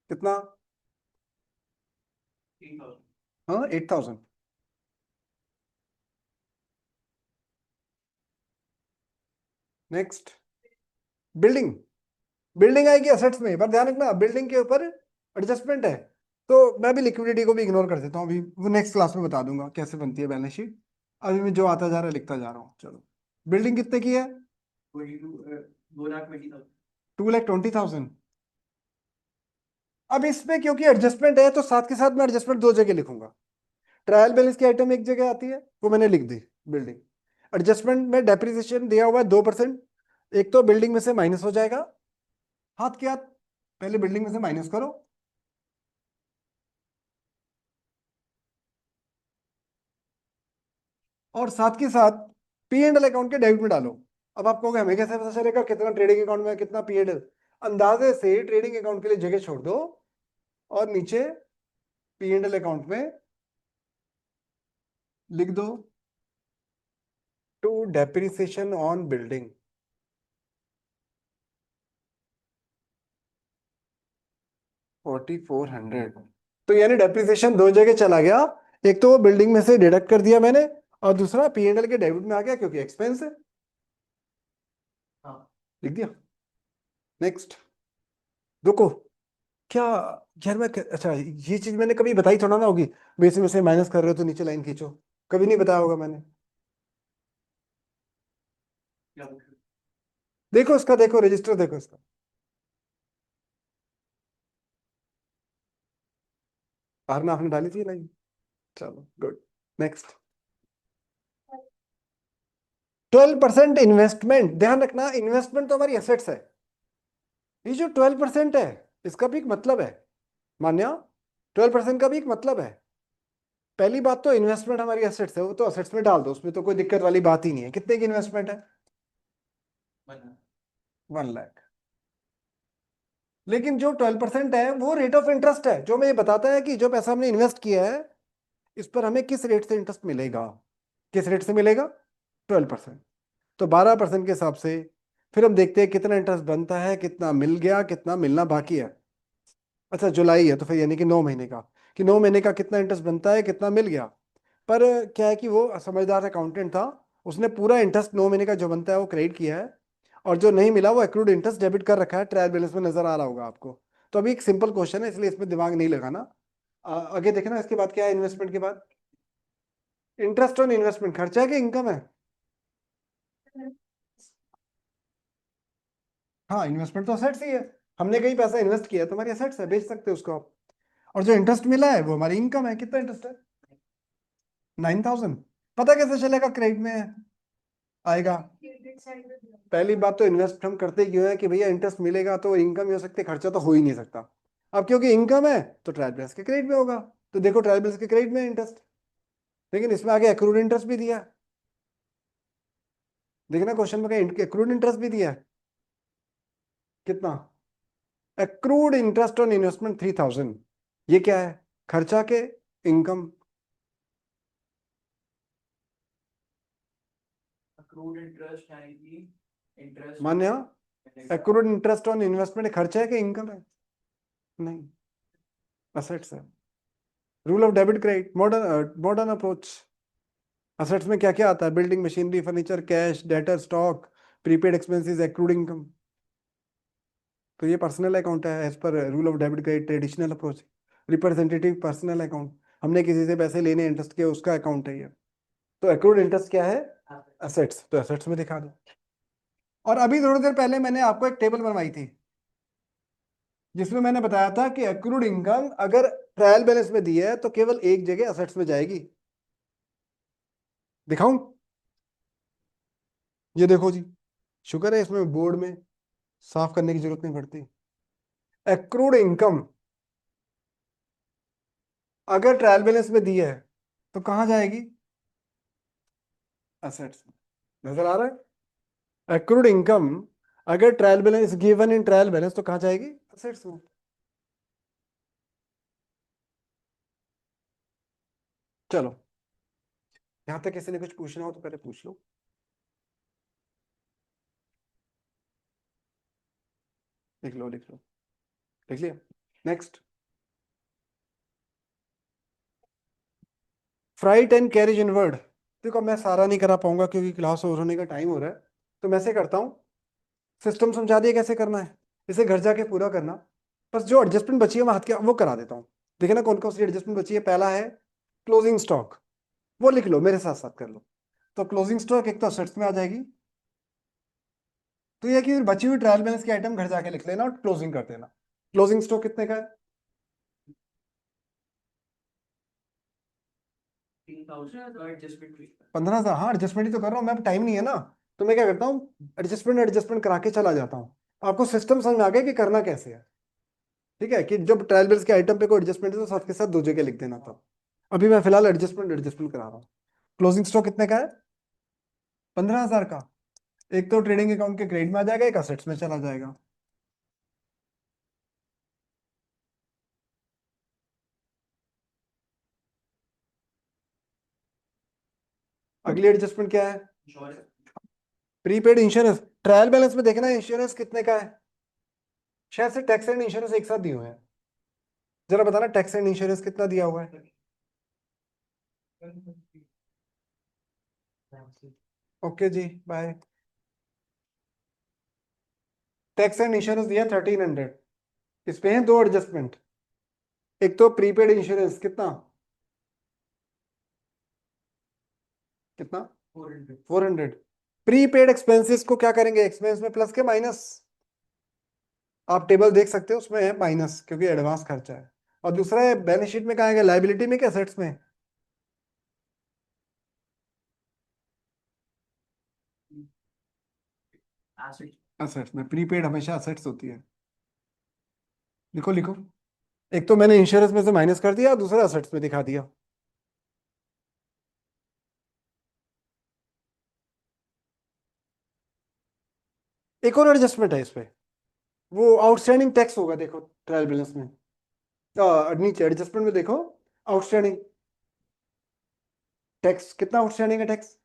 कितना, 3,000. हाँ 8,000। नेक्स्ट, बिल्डिंग, बिल्डिंग आएगी असेट्स में, पर ध्यान रखना बिल्डिंग के ऊपर एडजस्टमेंट है, तो मैं भी लिक्विडिटी को भी इग्नोर कर देता हूँ, अभी वो नेक्स्ट क्लास में बता दूंगा कैसे बनती है बैलेंस शीट। अभी मैं जो आता जा रहा है लिखता जा रहा हूँ। चलो, बिल्डिंग कितने की है, 2,20,000. 2,20,000। अब इसमें क्योंकि एडजस्टमेंट है तो साथ के साथ मैं एडजस्टमेंट दो जगह लिखूंगा। ट्रायल बैलेंस की आइटम एक जगह आती है, वो मैंने लिख दी बिल्डिंग। एडजस्टमेंट में डेप्रिसिएशन दिया हुआ है 2%, एक तो बिल्डिंग में से माइनस हो जाएगा, हाथ के हाथ पहले बिल्डिंग में से माइनस करो, और साथ के साथ पी एंड एल अकाउंट के डेबिट में डालो। अब आप कहोगे हमें कैसे पता चलेगा कितना ट्रेडिंग अकाउंट में है, कितना पी एंड एल, अंदाजे से ट्रेडिंग अकाउंट के लिए जगह छोड़ दो और नीचे पी एंड एल अकाउंट में लिख दो टू डेप्रिसिएशन ऑन बिल्डिंग 4,400। तो यानी डेप्रिसिएशन दो जगह चला गया, एक तो वो बिल्डिंग में से डिडक्ट कर दिया मैंने, और दूसरा P&L के डेबिट में आ गया क्योंकि एक्सपेंस है, हाँ लिख दिया। नेक्स्ट। रुको, क्या यार अच्छा ये चीज मैंने कभी बताई थोड़ा ना होगी, बेस में से माइनस कर रहे हो तो नीचे लाइन खींचो, कभी नहीं बताया होगा मैंने। क्या बोल रहे हो? देखो इसका, देखो रजिस्टर, देखो इसका, बाहर में आपने डाली थी लाइन। चलो गुड। नेक्स्ट। 12% इन्वेस्टमेंट, ध्यान रखना इन्वेस्टमेंट तो हमारी एसेट्स है। ये जो 12% है इसका भी एक मतलब है, मान्या, 12% का भी एक मतलब है। पहली बात तो इन्वेस्टमेंट हमारी एसेट्स है, वो तो एसेट्स में डाल दो, उसमें तो कोई दिक्कत वाली बात ही नहीं है। कितने की इन्वेस्टमेंट है? बना 1 लाख। लेकिन जो 12% है वो रेट ऑफ इंटरेस्ट है, जो मैं ये बताता है कि जो पैसा हमने इन्वेस्ट किया है इस पर हमें किस रेट से इंटरेस्ट मिलेगा। किस रेट से मिलेगा? 12%। तो 12% के हिसाब से फिर हम देखते हैं कितना इंटरेस्ट बनता है, कितना मिल गया, कितना मिलना बाकी है। अच्छा जुलाई है तो फिर यानी कि 9 महीने का, कि 9 महीने का कितना इंटरेस्ट बनता है, कितना मिल गया। पर क्या है कि वो समझदार अकाउंटेंट था, उसने पूरा इंटरेस्ट 9 महीने का जो बनता है वो क्रेडिट किया है, और जो नहीं मिला वो एक्रूड इंटरेस्ट डेबिट कर रखा है, ट्रायल बैलेंस में नजर आ रहा होगा आपको। तो अभी एक सिंपल क्वेश्चन है इसलिए इसमें दिमाग नहीं लगाना। आगे देखना इसके बाद क्या है, इन्वेस्टमेंट के बाद इंटरेस्ट ऑन इन्वेस्टमेंट, खर्चा है कि इनकम है? हाँ इन्वेस्टमेंट तो असेट्स ही है, हमने कहीं पैसा इन्वेस्ट किया है, तुम्हारी असेट्स है, बेच सकते हो उसको आप। और जो इंटरेस्ट मिला है वो हमारी इनकम है। कितना इंटरेस्ट है? 9,000। पता कैसे चलेगा क्रेडिट में आएगा? पहली बात तो इन्वेस्ट हम करते क्यों है कि भैया इंटरेस्ट मिलेगा तो इनकम ही हो सकती है, खर्चा तो हो ही नहीं सकता। अब क्योंकि इनकम है तो ट्रायल बैलेंस के क्रेडिट में होगा, तो देखो ट्रायल बैलेंस के क्रेडिट में इंटरेस्ट, लेकिन इसमें आगे एक्रूड इंटरेस्ट भी दिया है। देखना क्वेश्चन में कहीं एक्रूड इंटरेस्ट भी दिया है। कितना? Accrued interest on investment 3,000। ये क्या है? खर्चा के इनकम। अक्रूड इंटरेस्ट यानी कि इंटरेस्ट मान्य, एक्रूड इंटरेस्ट ऑन इन्वेस्टमेंट खर्चा है कि इनकम है? नहीं, असेट्स है। Rule of debit credit, modern modern approach. Assets में क्या क्या आता है? Building, machinery, furniture, cash, debtor, stock, prepaid expenses, accrued income. तो ये पर्सनल अकाउंट है as per rule of debit credit, traditional approach. Representative personal account, हमने किसी से पैसे लेने इंटरेस्ट के उसका अकाउंट है ये। तो एक्रूड इंटरेस्ट क्या है? असेट्स, तो असेट्स में दिखा दो। और अभी थोड़ी देर पहले मैंने आपको एक टेबल बनवाई थी जिसमें मैंने बताया था कि एक्रूड इनकम अगर ट्रायल बैलेंस में दी है तो केवल एक जगह असेट्स में जाएगी। दिखाऊं? ये देखो जी, शुक्र है इसमें बोर्ड में साफ करने की जरूरत नहीं पड़ती। एक्रूड इनकम अगर ट्रायल बैलेंस में दी है तो कहां जाएगी? असेट्स। नजर आ रहा है? एक्रूड इनकम अगर trial balance given in trial balance तो कहां जाएगी? असेट्स में। चलो, यहां तक किसी ने कुछ पूछना हो तो पहले पूछ लो। लिख लो लिख लो, लिख लिया। Next. Freight and carriage inward. देखो मैं सारा नहीं करा पाऊंगा क्योंकि क्लास ओवर होने का टाइम हो रहा है, तो मैं से करता हूँ। सिस्टम समझा दिया कैसे करना है, इसे घर जाके पूरा करना। बस जो एडजस्टमेंट बची है मैं हाथ के वो करा देता हूँ। देखना ना कौन कौन सी एडजस्टमेंट बची है। पहला है क्लोजिंग स्टॉक, वो लिख लो, मेरे साथ साथ कर लो। तो क्लोजिंग स्टॉक एक तो असेट्स में आ जाएगी, तो ये कि बची हुई ट्रायल बैलेंस की आइटम घर जाके लिख लेना और क्लोजिंग कर देना। क्लोजिंग स्टॉक कितने का है? 3,000 एडजस्टमेंट हुई 15,000। हाँ एडजस्टमेंट ही तो कर रहा हूँ मैं, टाइम नहीं है ना। तो मैं क्या करता हूँ, एडजस्टमेंट एडजस्टमेंट करा के चला जाता हूँ। आपको सिस्टम समझ में आ गया कि करना कैसे है? ठीक है, कि जब ट्रायल बैलेंस के आइटम पे कोई एडजस्टमेंट है तो साथ के साथ दो जगह लिख देना था। अभी मैं फिलहाल एडजस्टमेंट एडजस्टमेंट करा रहा हूँ। क्लोजिंग स्टॉक कितने का है? 15,000 का। एक तो ट्रेडिंग अकाउंट के क्रेडिट में आ जाएगा, एक असेट्स में चला जाएगा। अगली एडजस्टमेंट क्या है? Insurance prepaid insurance. Trial balance में देखना इंश्योरेंस कितने का है। शायद से टैक्स एंड इंश्योरेंस एक साथ दिए हुए हैं। जरा बताना टैक्स एंड इंश्योरेंस कितना दिया हुआ है? ओके जी, बाय। टैक्स एंड इंश्योरेंस दिया 1300। इस पे हैं दो एडजस्टमेंट। एक तो प्रीपेड इंश्योरेंस कितना कितना 400। 400। प्रीपेड एक्सपेंसेस को क्या करेंगे, एक्सपेंस में प्लस के माइनस। आप टेबल देख सकते हो, उसमें है माइनस क्योंकि एडवांस खर्चा है। और दूसरा है बैलेंस शीट में कहा है, लाइबिलिटी में क्या, असेट्स में। एसेट। असेट्स में प्रीपेड हमेशा असेट्स होती है। लिखो लिखो। एक तो मैंने इंश्योरेंस में से माइनस कर दिया, दूसरा असेट्स में दिखा दिया। एक और एडजस्टमेंट है इस पे, वो आउटस्टैंडिंग टैक्स होगा, देखो ट्रायल बैलेंस में। नीचे एडजस्टमेंट में देखो, आउटस्टैंडिंग टैक्स कितना आउटस्टैंडिंग है टैक्स।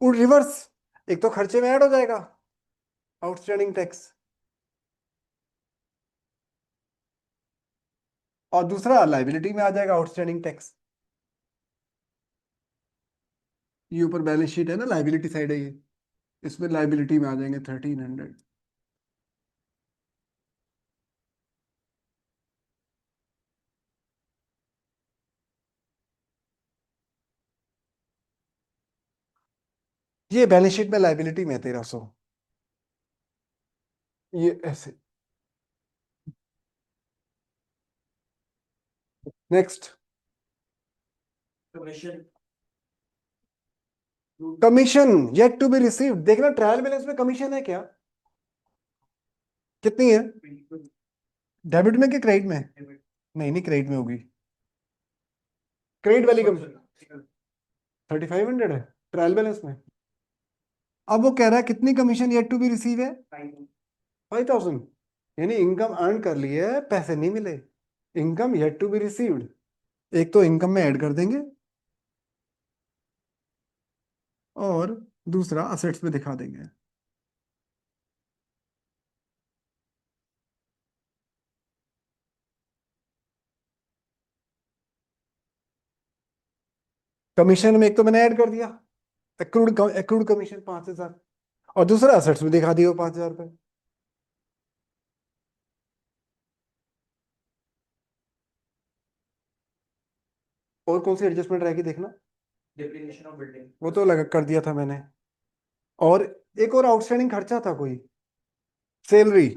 रिवर्स, एक तो खर्चे में ऐड हो जाएगा आउटस्टैंडिंग टैक्स, और दूसरा लाइबिलिटी में आ जाएगा आउटस्टैंडिंग टैक्स। ये ऊपर बैलेंस शीट है ना, लाइबिलिटी साइड है ये, इसमें लाइबिलिटी में आ जाएंगे 1300। ये बैलेंस शीट में लाइबिलिटी में है 1300। ये ऐसे। Next, commission. Commission yet to be received. देखना ट्रायल बैलेंस में कमीशन है क्या, कितनी है, डेबिट में कि क्रेडिट में। नहीं नहीं, क्रेडिट में होगी। क्रेडिट वाली कमीशन 3500 है ट्रायल बैलेंस में। अब वो कह रहा है कितनी commission yet to be receive है, 5000। यानी इनकम अर्न कर ली है, पैसे नहीं मिले, income yet to be received. एक तो इनकम में ऐड कर देंगे, और दूसरा असेट्स में दिखा देंगे। कमीशन में एक तो मैंने ऐड कर दिया, एक्रूड कमीशन 5000, और दूसरा असेट्स में दिखा दिया 5000 रुपये। और कौन सी एडजस्टमेंट रहेगी देखना, डेप्रिसिएशन ऑफ बिल्डिंग। वो तो लगा कर दिया था मैंने। और एक और आउटस्टैंडिंग खर्चा था कोई, सैलरी।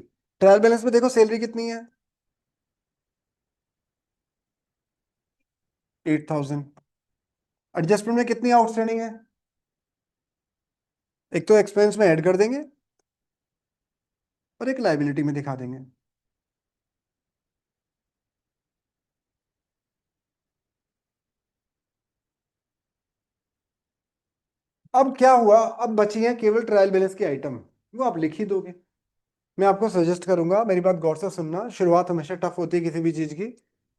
ट्रायल बैलेंस में देखो सैलरी कितनी है, 8000। एडजस्टमेंट में कितनी आउटस्टैंडिंग है, एक तो एक्सपेंस में ऐड कर देंगे, और एक लाइबिलिटी में दिखा देंगे। अब क्या हुआ, अब बची है केवल ट्रायल बैलेंस की आइटम, वो आप लिख ही दोगे। मैं आपको सजेस्ट करूंगा, मेरी बात गौर से सुनना, शुरुआत हमेशा टफ होती है किसी भी चीज की।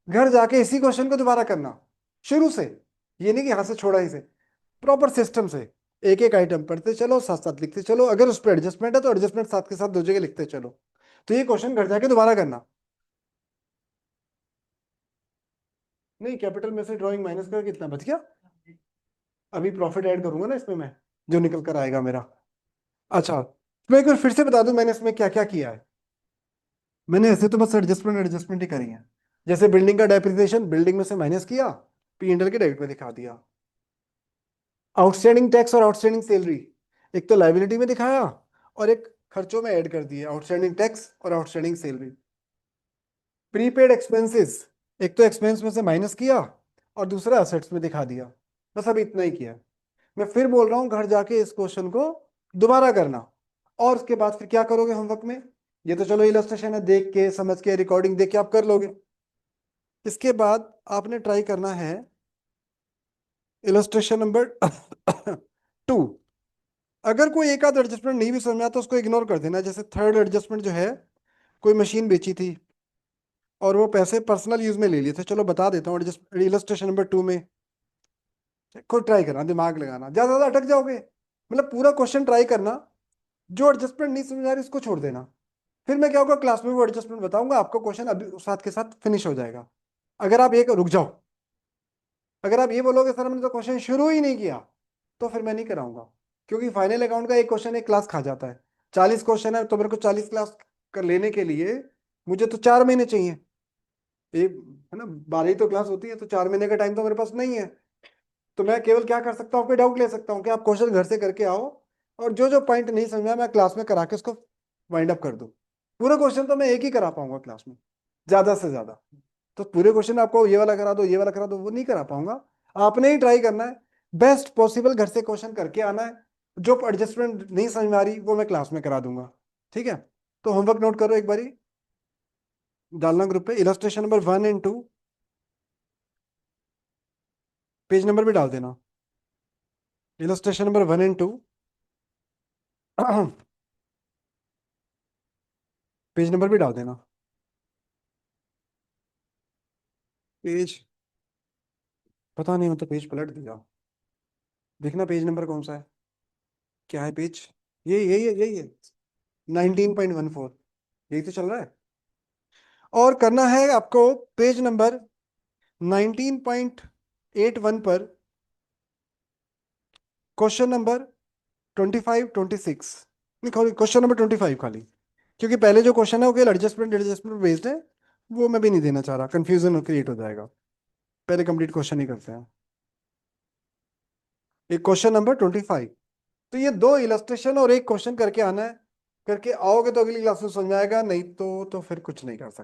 घर जाके इसी क्वेश्चन को दोबारा करना शुरू से, ये नहीं कि यहाँ से छोड़ा ही से, प्रॉपर सिस्टम से। एक एक आइटम पढ़ते चलो, साथ साथ लिखते चलो, अगर उस पर एडजस्टमेंट है तो एडजस्टमेंट साथ के साथ दो जगह लिखते चलो। तो ये क्वेश्चन घर जाके दोबारा करना। नहीं, कैपिटल में से ड्राइंग माइनस कर कितना बच गया, अभी प्रॉफिट ऐड करूंगा ना इसमें मैं, जो निकल कर आएगा मेरा। अच्छा, तो मैं एक बार फिर से बता दूं मैंने इसमें क्या क्या किया है। मैंने ऐसे तो बस एडजस्टमेंट एडजस्टमेंट ही करी है। जैसे बिल्डिंग का डेप्रिसिएशन, बिल्डिंग में से माइनस किया, P&L के डेबिट में दिखा दिया। आउटस्टैंडिंग टैक्स और आउटस्टैंडिंग सैलरी, एक तो लाइबिलिटी में दिखाया, और एक खर्चों में ऐड कर दिया, आउटस्टैंडिंग टैक्स और आउटस्टैंडिंग सैलरी। प्रीपेड एक्सपेंसेस, एक तो एक्सपेंस में से माइनस किया, और दूसरा असेट्स में दिखा दिया। बस अभी इतना ही किया। मैं फिर बोल रहा हूँ, घर जाके इस क्वेश्चन को दोबारा करना। और उसके बाद फिर क्या करोगे होमवर्क में, ये तो चलो इलस्ट्रेशन है, देख के समझ के रिकॉर्डिंग देख के आप कर लोगे। इसके बाद आपने ट्राई करना है इलस्ट्रेशन नंबर 2। अगर कोई एक आध एडजस्टमेंट नहीं भी समझ में आता तो उसको इग्नोर कर देना। जैसे थर्ड एडजस्टमेंट जो है, कोई मशीन बेची थी और वो पैसे पर्सनल यूज में ले लिए थे, चलो बता देता हूँ इलस्ट्रेशन नंबर 2 में। खुद ट्राई करना, दिमाग लगाना, ज्यादा ज्यादा अटक जाओगे। मतलब पूरा क्वेश्चन ट्राई करना, जो एडजस्टमेंट नहीं समझ आ रही उसको छोड़ देना। फिर मैं क्या होगा, क्लास में वो एडजस्टमेंट बताऊंगा आपको, क्वेश्चन अभी साथ के साथ फिनिश हो जाएगा। अगर आप एक रुक जाओ, अगर आप ये बोलोगे सर हमने तो क्वेश्चन शुरू ही नहीं किया, तो फिर मैं नहीं कराऊंगा, क्योंकि फाइनल अकाउंट का एक क्वेश्चन एक क्लास खा जाता है। 40 क्वेश्चन है तो मेरे को 40 क्लास कर लेने के लिए मुझे तो 4 महीने चाहिए। एक है ना, 12 ही तो क्लास होती है, तो 4 महीने का टाइम तो मेरे पास नहीं है। तो मैं केवल क्या कर सकता हूँ, कोई डाउट ले सकता हूँ कि आप क्वेश्चन घर से करके आओ, और जो जो पॉइंट नहीं समझा मैं क्लास में करा के उसको वाइंड अप कर दूँ। पूरा क्वेश्चन तो मैं एक ही करा पाऊंगा क्लास में, ज्यादा से ज्यादा। तो पूरे क्वेश्चन आपको ये वाला करा दो, ये वाला करा दो, वो नहीं करा पाऊंगा। आपने ही ट्राई करना है, बेस्ट पॉसिबल घर से क्वेश्चन करके आना है। जो एडजस्टमेंट नहीं समझ में आ रही वो मैं क्लास में करा दूंगा। ठीक है, तो होमवर्क नोट करो एक बारी, डालना ग्रुप पे, इलस्ट्रेशन नंबर 1 और 2, पेज नंबर भी डाल देना, इलस्ट्रेशन नंबर 1 और 2। पेज नंबर भी डाल देना, पेज, पता नहीं मतलब पेज पलट दिया, देखना पेज नंबर कौन सा है, क्या है पेज, यही है 19.14, यही तो चल रहा है। और करना है आपको पेज नंबर 19.81 पर क्वेश्चन नंबर 25, 26, नहीं खाली क्वेश्चन नंबर 25 खाली, क्योंकि पहले जो क्वेश्चन है वो केवल एडजस्टमेंट एडजस्टमेंट बेस्ड है, वो मैं भी नहीं देना चाह रहा, कंफ्यूजन क्रिएट हो जाएगा। पहले कंप्लीट क्वेश्चन ही करते हैं, एक क्वेश्चन नंबर 25। तो ये 2 इलस्ट्रेशन और एक क्वेश्चन करके आना है, करके आओगे तो अगली क्लास में समझ में आएगा, नहीं तो फिर कुछ नहीं कर सकते।